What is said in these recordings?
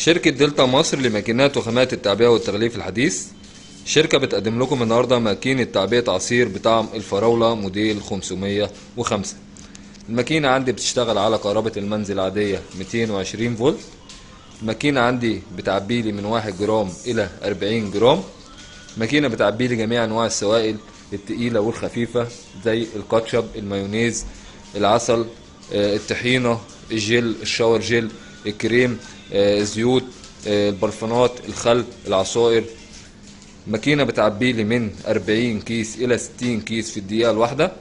شركة دلتا مصر لماكينات وخامات التعبئة والتغليف الحديث. شركة بتقدم لكم النهاردة ماكينة تعبئة عصير بطعم الفراولة موديل 505. الماكينة عندي بتشتغل على كهرباء المنزل عادية 220 فولت. الماكينة عندي بتعبيلي من 1 جرام إلى 40 جرام. ماكينة بتعبيلي جميع أنواع السوائل التقيلة والخفيفة زي الكاتشب، المايونيز، العسل، الطحينة، الجل، الشاور جل، الكريم، الزيوت، البرفانات، الخل، العصائر. ماكينة بتعبيلي من 40 كيس إلى 60 كيس في الدقيقة الواحدة.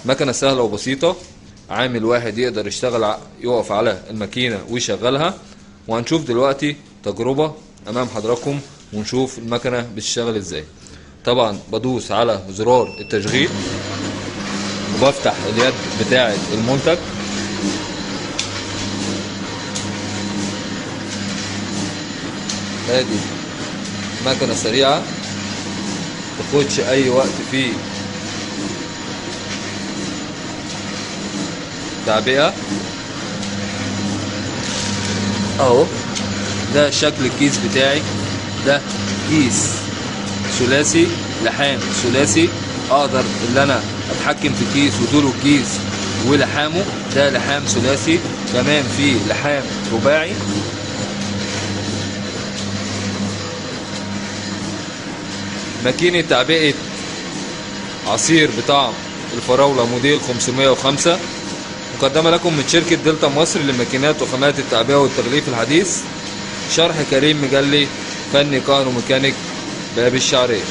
مكنة سهلة وبسيطة، عامل واحد يقدر يشتغل يقف على الماكينة ويشغلها. وهنشوف دلوقتي تجربة أمام حضراتكم ونشوف المكنة بتشتغل ازاي. طبعا بدوس على زرار التشغيل وبفتح اليد بتاعة المنتج. ادي مكنة سريعة متاخدش اي وقت في تعبئة. اهو ده شكل الكيس بتاعي، ده كيس ثلاثي لحام ثلاثي، اقدر ان انا اتحكم في كيس وطوله الكيس ولحامه. ده لحام ثلاثي. كمان في لحام رباعي. ماكينة تعبئة عصير بطعم الفراولة موديل 505 مقدمة لكم من شركة دلتا مصر لماكينات وخامات التعبئة والتغليف الحديث. شرح كريم مجلي، فني كهربائي ميكانيك، باب الشعرية.